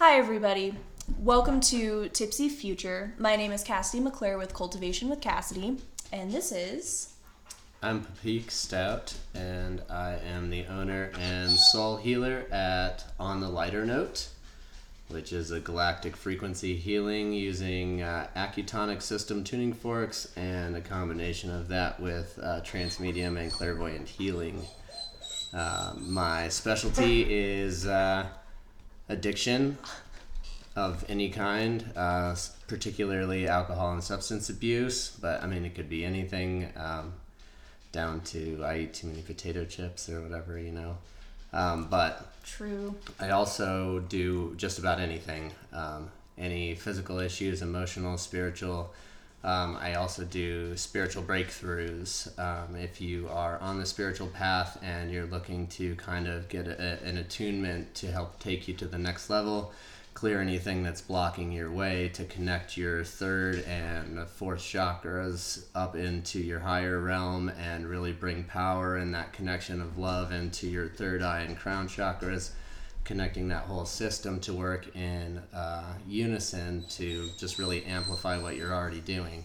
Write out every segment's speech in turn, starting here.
Hi everybody, welcome to Tipsy Future. My name is Cassidy McClure with Cultivation with Cassidy, and this is... I'm Pepique, Stout, and I am the owner and soul healer at On the Lighter Note, which is a galactic frequency healing using Acutonics system tuning forks and a combination of that with transmedium and clairvoyant healing. My specialty is addiction of any kind, particularly alcohol and substance abuse, but I mean it could be anything down to I eat too many potato chips or whatever, but True. I also do just about anything, any physical issues, emotional, spiritual. I also do spiritual breakthroughs. If you are on the spiritual path and you're looking to kind of get an attunement to help take you to the next level, clear anything that's blocking your way, to connect your third and fourth chakras up into your higher realm and really bring power and that connection of love into your third eye and crown chakras, connecting that whole system to work in unison to just really amplify what you're already doing.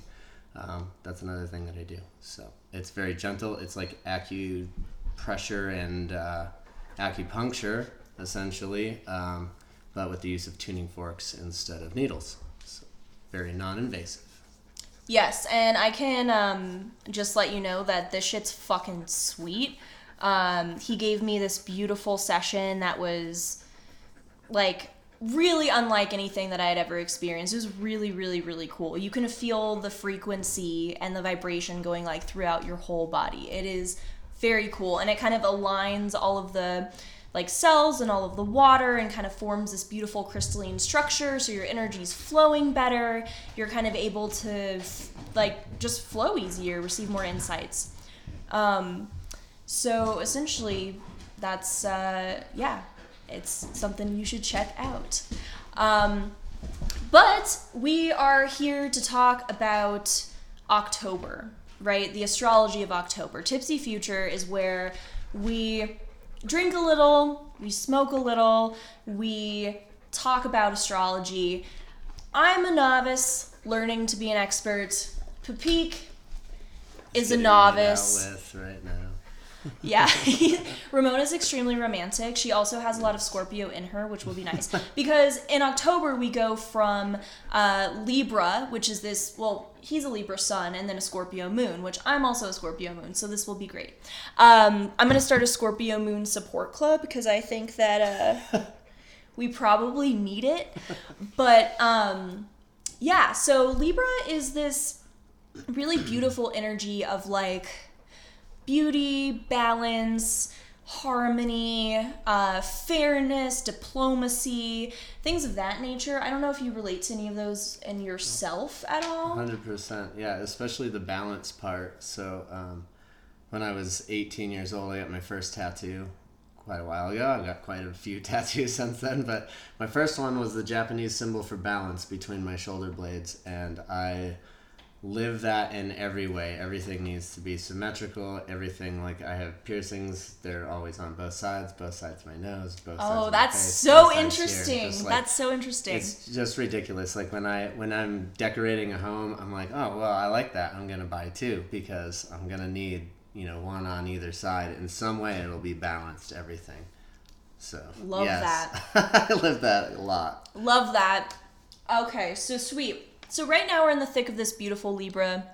That's another thing that I do. So it's very gentle. It's like acupressure and acupuncture, essentially, but with the use of tuning forks instead of needles. So very non-invasive. Yes, and I can just let you know that this shit's fucking sweet. He gave me this beautiful session that was like really unlike anything that I had ever experienced. It was really, really, really cool. You can feel the frequency and the vibration going like throughout your whole body. It is very cool, and it kind of aligns all of the like cells and all of the water and kind of forms this beautiful crystalline structure, so your energy's flowing better. You're kind of able to like just flow easier, receive more insights. So essentially that's it's something you should check out. But we are here to talk about October, right? The astrology of October. Tipsy Future is where we drink a little, we smoke a little, we talk about astrology. I'm a novice learning to be an expert. Pepique is a novice. With right now. Yeah. Ramona's extremely romantic. She also has a lot of Scorpio in her, which will be nice. Because in October, we go from Libra, which is this, well, he's a Libra Sun, and then a Scorpio Moon, which I'm also a Scorpio Moon, so this will be great. I'm going to start a Scorpio Moon support club because I think that we probably need it. But yeah, so Libra is this really beautiful energy of like beauty, balance, harmony, fairness, diplomacy, things of that nature. I don't know if you relate to any of those in yourself at all. 100%, yeah, especially the balance part. So when I was 18 years old, I got my first tattoo quite a while ago. I've got quite a few tattoos since then, but my first one was the Japanese symbol for balance between my shoulder blades, and I live that in every way. Everything needs to be symmetrical. Everything, like I have piercings, they're always on both sides of my nose, both sides of my that's face, so interesting. Like, that's so interesting. It's just ridiculous. Like when I'm decorating a home, I'm like, oh well, I like that. I'm gonna buy two because I'm gonna need one on either side. In some way, it'll be balanced. Everything. So love that. I live that a lot. Love that. Okay, so sweet. So right now we're in the thick of this beautiful Libran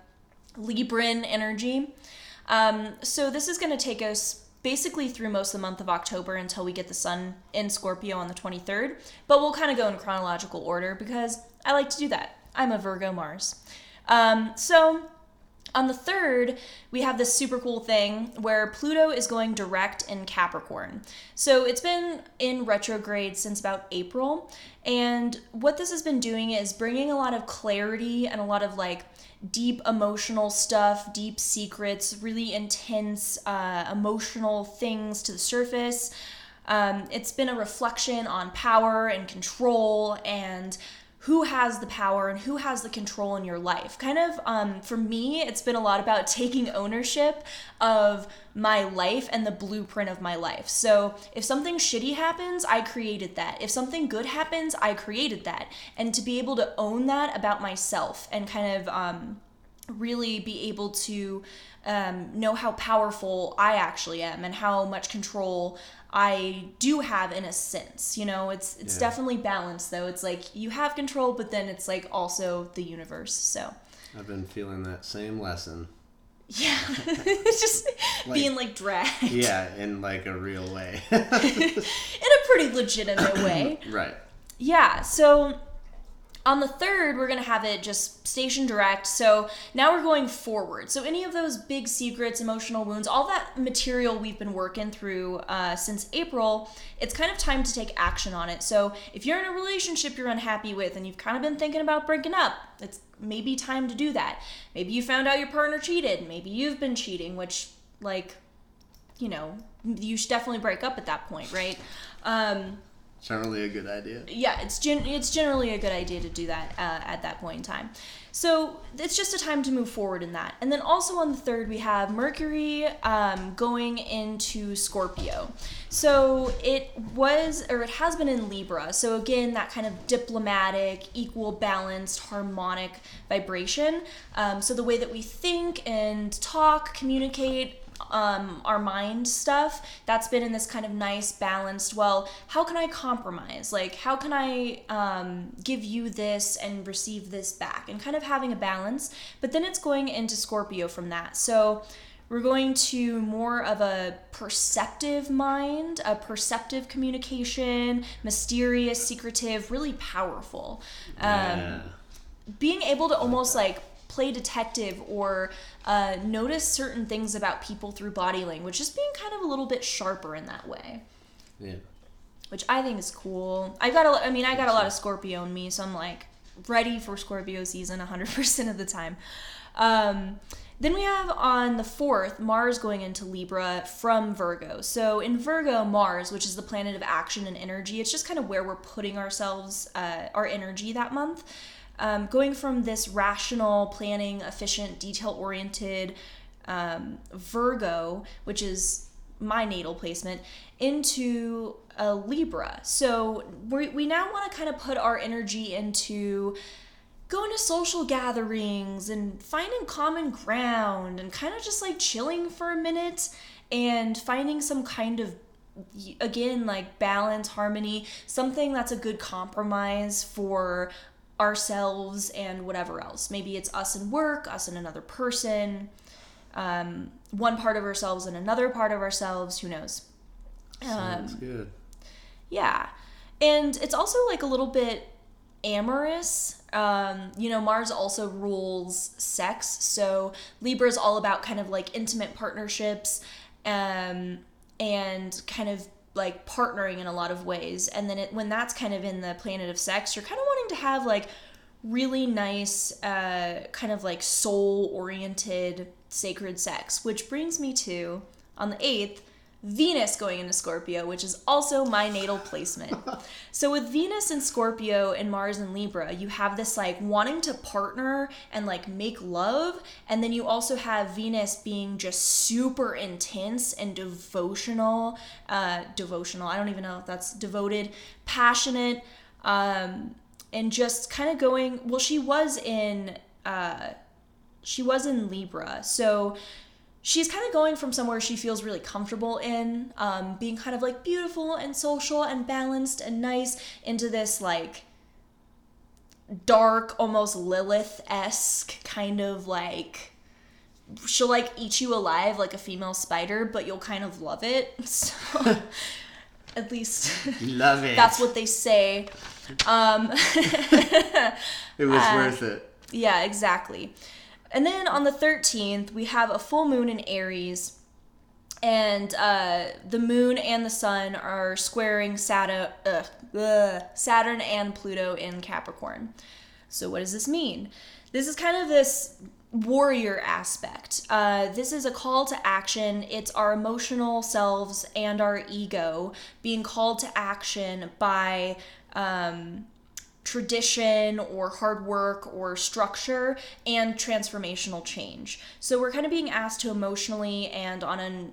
energy. So this is going to take us basically through most of the month of October until we get the sun in Scorpio on the 23rd. But we'll kind of go in chronological order because I like to do that. I'm a Virgo Mars. So on the 3rd, we have this super cool thing where Pluto is going direct in Capricorn. So it's been in retrograde since about April. And what this has been doing is bringing a lot of clarity and a lot of like deep emotional stuff, deep secrets, really intense emotional things to the surface. It's been a reflection on power and control and who has the power and who has the control in your life. Kind of, for me, it's been a lot about taking ownership of my life and the blueprint of my life. So if something shitty happens, I created that. If something good happens, I created that. And to be able to own that about myself and kind of really be able to know how powerful I actually am and how much control I do have in a sense. You know, it's definitely balanced though. It's like you have control, but then it's like also the universe. So I've been feeling that same lesson. Yeah. It's just like, being like dragged. Yeah, in like a real way. In a pretty legitimate way. Right. Yeah, so on the 3rd, we're going to have it just station direct. So now we're going forward. So any of those big secrets, emotional wounds, all that material we've been working through since April, it's kind of time to take action on it. So if you're in a relationship you're unhappy with and you've kind of been thinking about breaking up, it's maybe time to do that. Maybe you found out your partner cheated. Maybe you've been cheating, which, like, you know, you should definitely break up at that point, right? Generally a good idea. Yeah, it's generally a good idea to do that at that point in time. So it's just a time to move forward in that. And then also on the 3rd, we have Mercury going into Scorpio. So it has been in Libra. So again, that kind of diplomatic, equal, balanced, harmonic vibration. So the way that we think and talk, communicate, our mind stuff, that's been in this kind of nice balanced, well, how can I compromise? Like, how can I give you this and receive this back? And kind of having a balance. But then it's going into Scorpio from that. So we're going to more of a perceptive mind, a perceptive communication, mysterious, secretive, really powerful. Being able to almost like play detective or notice certain things about people through body language, just being kind of a little bit sharper in that way. Yeah. Which I think is cool. I got a lot of Scorpio in me, so I'm like ready for Scorpio season 100% of the time. Then we have on the 4th, Mars going into Libra from Virgo. So in Virgo, Mars, which is the planet of action and energy, it's just kind of where we're putting ourselves, our energy that month. Going from this rational, planning, efficient, detail-oriented Virgo, which is my natal placement, into a Libra. So we now want to kind of put our energy into going to social gatherings and finding common ground and kind of just like chilling for a minute and finding some kind of, again, like balance, harmony, something that's a good compromise for ourselves and whatever else. Maybe it's us and work, us and another person, one part of ourselves and another part of ourselves, who knows. Sounds good. Yeah. And it's also like a little bit amorous. Mars also rules sex, so Libra is all about kind of like intimate partnerships and kind of like partnering in a lot of ways. And then when that's kind of in the planet of sex, you're kind of wanting to have like really nice kind of like soul-oriented sacred sex, which brings me to, on the 8th, Venus going into Scorpio, which is also my natal placement. So with Venus and Scorpio and Mars and Libra, you have this like wanting to partner and like make love. And then you also have Venus being just super intense and devotional. I don't even know if that's devoted, passionate, and just kind of going, well, she was in Libra. So she's kind of going from somewhere she feels really comfortable in, being kind of like beautiful and social and balanced and nice, into this like dark, almost Lilith-esque kind of like, she'll like eat you alive like a female spider, but you'll kind of love it. So at least love it. That's what they say. It was worth it. Yeah, exactly. And then on the 13th, we have a full moon in Aries, and the moon and the sun are squaring Saturn and Pluto in Capricorn. So what does this mean? This is kind of this warrior aspect. This is a call to action. It's our emotional selves and our ego being called to action by tradition or hard work or structure and transformational change. So we're kind of being asked to emotionally and on an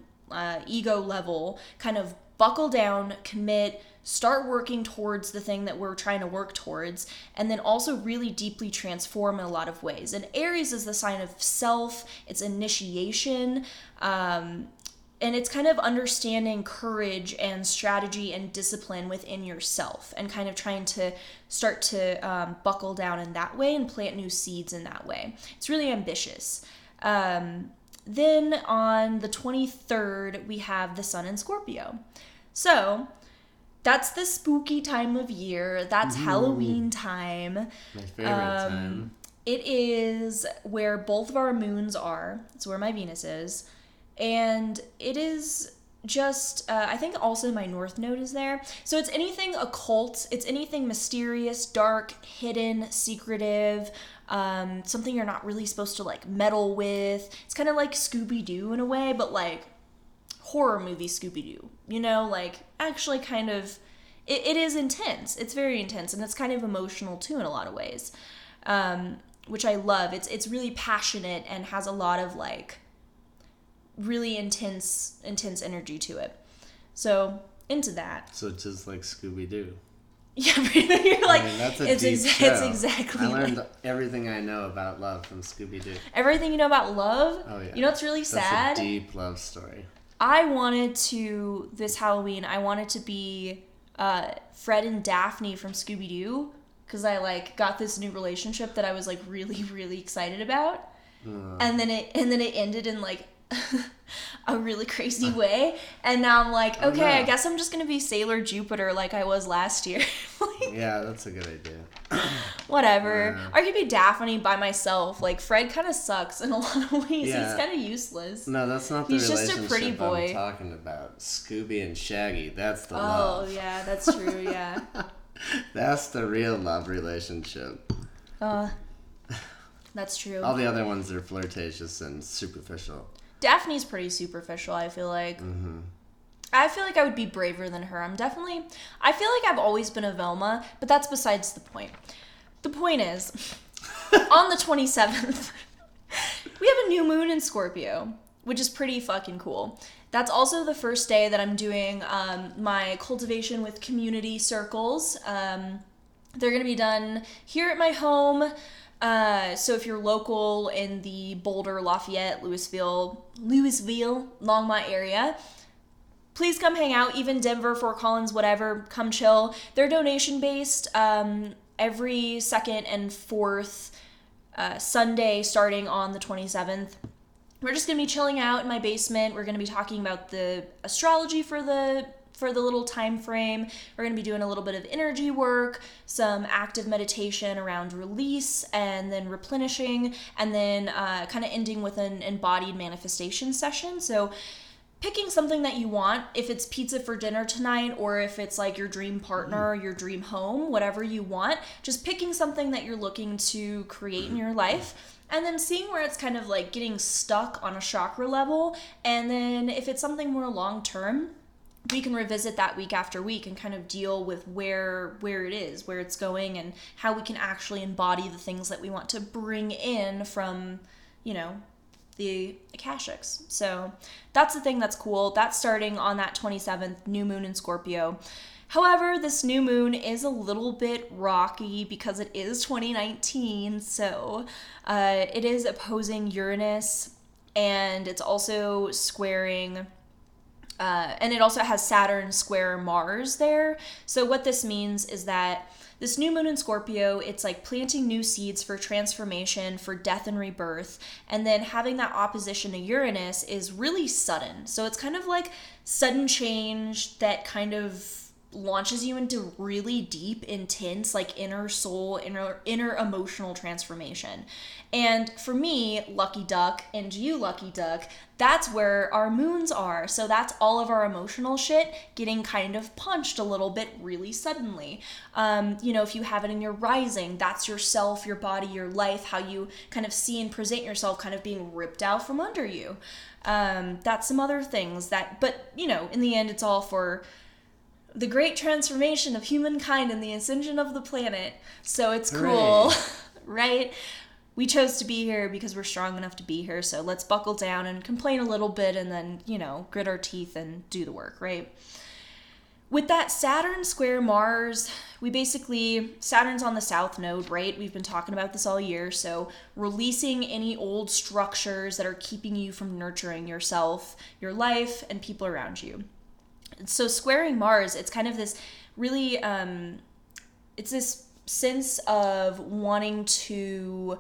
ego level kind of buckle down, commit, start working towards the thing that we're trying to work towards, and then also really deeply transform in a lot of ways. And Aries is the sign of self, it's initiation, and it's kind of understanding courage and strategy and discipline within yourself and kind of trying to start to buckle down in that way and plant new seeds in that way. It's really ambitious. Then on the 23rd, we have the sun in Scorpio. So that's the spooky time of year. That's Halloween time. My favorite time. It is where both of our moons are. It's where my Venus is. And it is just, I think also my North Node is there. So it's anything occult. It's anything mysterious, dark, hidden, secretive, something you're not really supposed to like meddle with. It's kind of like Scooby-Doo in a way, but like horror movie Scooby-Doo, you know, like actually kind of, it is intense. It's very intense, and it's kind of emotional too in a lot of ways, which I love. It's really passionate and has a lot of like really intense energy to it. So into that. So it's just like Scooby-Doo. Yeah, you're like, that's a it's, deep show. It's exactly. I learned everything I know about love from Scooby-Doo. Everything you know about love? Oh yeah. You know what's really sad? That's a deep love story. I wanted to, this Halloween, I wanted to be Fred and Daphne from Scooby-Doo, because I like got this new relationship that I was like really, really excited about. And then it ended in like a really crazy way, and now I'm like, okay, I guess I'm just gonna be Sailor Jupiter like I was last year. Like, yeah, that's a good idea. Whatever. Yeah. I could be Daphne by myself. Like Fred kind of sucks in a lot of ways. Yeah. He's kind of useless. No, that's not the He's just a relationship pretty boy. I'm talking about. Scooby and Shaggy, that's the Oh love. yeah, that's true. Yeah. That's the real love relationship. That's true. All the other ones are flirtatious and superficial. Daphne's pretty superficial, I feel like. Mm-hmm. I feel like I would be braver than her. I feel like I've always been a Velma, but that's besides the point. The point is, on the 27th, we have a new moon in Scorpio, which is pretty fucking cool. That's also the first day that I'm doing my cultivation with community circles. They're going to be done here at my home. So if you're local in the Boulder, Lafayette, Louisville, Longmont area, please come hang out. Even Denver, Fort Collins, whatever, come chill. They're donation based. Every second and fourth Sunday starting on the 27th. We're just going to be chilling out in my basement. We're going to be talking about the astrology for the little time frame. We're going to be doing a little bit of energy work, some active meditation around release, and then replenishing, and then kind of ending with an embodied manifestation session. So picking something that you want, if it's pizza for dinner tonight, or if it's like your dream partner, your dream home, whatever you want, just picking something that you're looking to create in your life, and then seeing where it's kind of like getting stuck on a chakra level. And then if it's something more long-term, we can revisit that week after week and kind of deal with where it is, where it's going, and how we can actually embody the things that we want to bring in from, you know, the Akashics. So that's the thing that's cool. That's starting on that 27th, new moon in Scorpio. However, this new moon is a little bit rocky because it is 2019, so it is opposing Uranus, and it's also squaring... and it also has Saturn square Mars there. So what this means is that this new moon in Scorpio, it's like planting new seeds for transformation, for death and rebirth. And then having that opposition to Uranus is really sudden. So it's kind of like sudden change that kind of launches you into really deep, intense, like inner soul, inner emotional transformation. And for me, Lucky Duck, and you, Lucky Duck, that's where our moons are. So that's all of our emotional shit getting kind of punched a little bit really suddenly. You know, if you have it in your rising, that's yourself, your body, your life, how you kind of see and present yourself kind of being ripped out from under you. That's some other things that, but you know, in the end, it's all for the great transformation of humankind and the ascension of the planet. So it's cool, right? We chose to be here because we're strong enough to be here. So let's buckle down and complain a little bit and then, grit our teeth and do the work, right? With that Saturn square Mars, Saturn's on the south node, right? We've been talking about this all year. So releasing any old structures that are keeping you from nurturing yourself, your life, and people around you. So squaring Mars, it's kind of this really, it's this sense of wanting to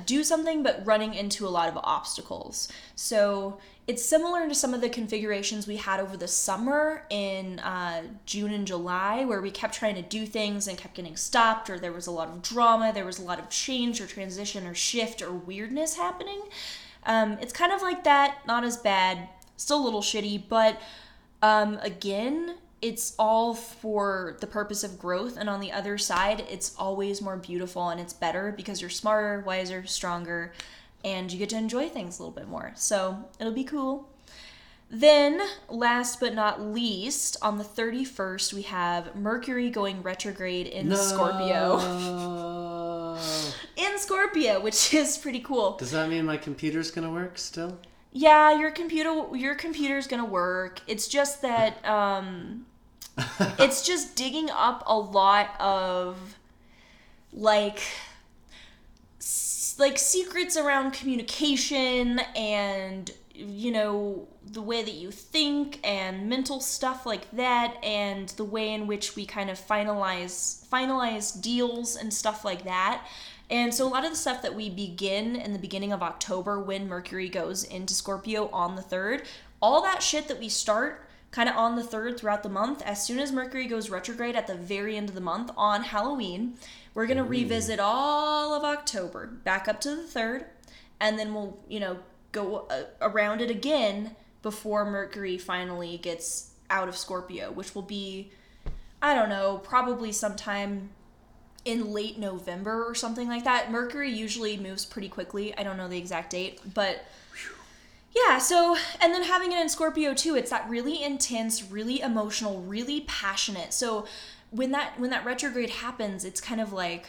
do something, but running into a lot of obstacles. So it's similar to some of the configurations we had over the summer in June and July, where we kept trying to do things and kept getting stopped, or there was a lot of drama, there was a lot of change or transition or shift or weirdness happening. It's kind of like that, not as bad, still a little shitty, but again, it's all for the purpose of growth, and on the other side, it's always more beautiful and it's better because you're smarter, wiser, stronger, and you get to enjoy things a little bit more. So it'll be cool. Then, last but not least, on the 31st, we have Mercury going retrograde in Scorpio. In Scorpio, which is pretty cool. Does that mean my computer's gonna work still? Yeah, your computer's gonna work. It's just that it's just digging up a lot of like secrets around communication and the way that you think and mental stuff like that, and the way in which we kind of finalize deals and stuff like that. And so a lot of the stuff that we begin in the beginning of October when Mercury goes into Scorpio on the 3rd, all that shit that we start kind of on the 3rd throughout the month, as soon as Mercury goes retrograde at the very end of the month on Halloween, we're going to revisit all of October back up to the 3rd, and then we'll, go around it again before Mercury finally gets out of Scorpio, which will be, I don't know, probably sometime in late November or something like that. Mercury usually moves pretty quickly. I don't know the exact date, but yeah, so, and then having it in Scorpio too, it's that really intense, really emotional, really passionate. So when that retrograde happens, it's kind of like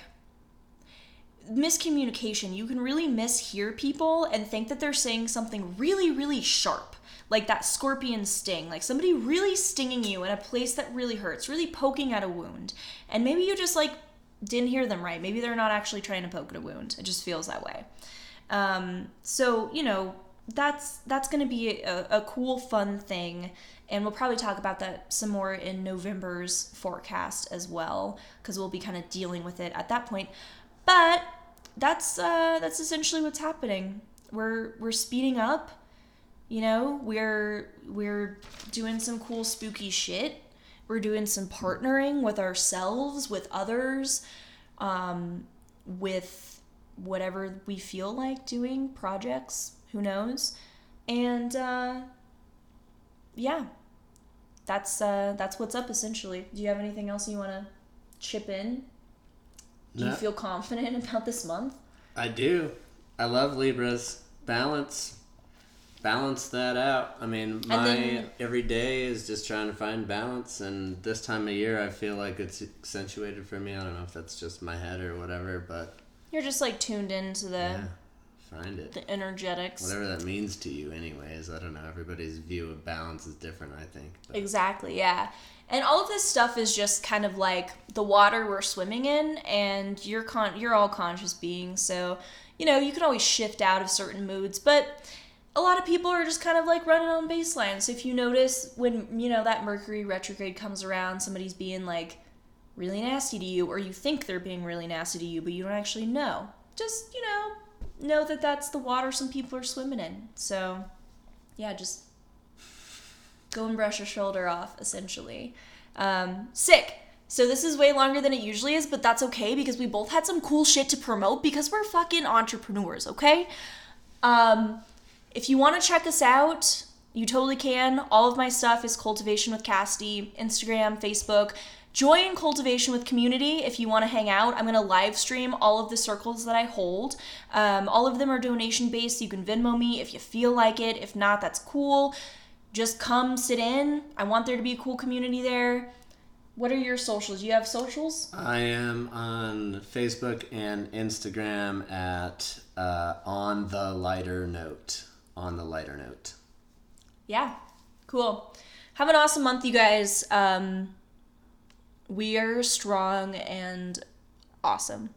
miscommunication. You can really mishear people and think that they're saying something really, really sharp, like that scorpion sting, like somebody really stinging you in a place that really hurts, really poking at a wound. And maybe you just didn't hear them right. Maybe they're not actually trying to poke at a wound. It just feels that way. So, that's going to be a cool, fun thing. And we'll probably talk about that some more in November's forecast as well, because we'll be kind of dealing with it at that point. But that's essentially what's happening. We're speeding up. We're doing some cool, spooky shit. We're doing some partnering with ourselves, with others, with whatever we feel like doing, projects, who knows? And yeah, that's what's up essentially. Do you have anything else you want to chip in? Do you feel confident about this month? I do. I love Libras. Balance that out. I mean, every day is just trying to find balance, and this time of year I feel like it's accentuated for me. I don't know if that's just my head or whatever, but you're just tuned into find it. The energetics. Whatever that means to you anyways. I don't know. Everybody's view of balance is different, I think. But. Exactly, yeah. And all of this stuff is just kind of like the water we're swimming in, and you're all conscious beings, so you can always shift out of certain moods, but a lot of people are just kind of running on baseline. So if you notice when, that Mercury retrograde comes around, somebody's being really nasty to you, or you think they're being really nasty to you, but you don't actually know. Just, know that that's the water some people are swimming in. So, yeah, just go and brush your shoulder off, essentially. Sick. So this is way longer than it usually is, but that's okay because we both had some cool shit to promote because we're fucking entrepreneurs, okay? If you want to check us out, you totally can. All of my stuff is Cultivation with Cassidy, Instagram, Facebook. Join Cultivation with Community if you want to hang out. I'm going to live stream all of the circles that I hold. All of them are donation based, so you can Venmo me if you feel like it. If not, that's cool. just come sit in. I want there to be a cool community there. What are your socials? You have socials? I am on Facebook and Instagram at On the Lighter Note. On the Lighter Note. Yeah, cool. Have an awesome month, you guys. We are strong and awesome.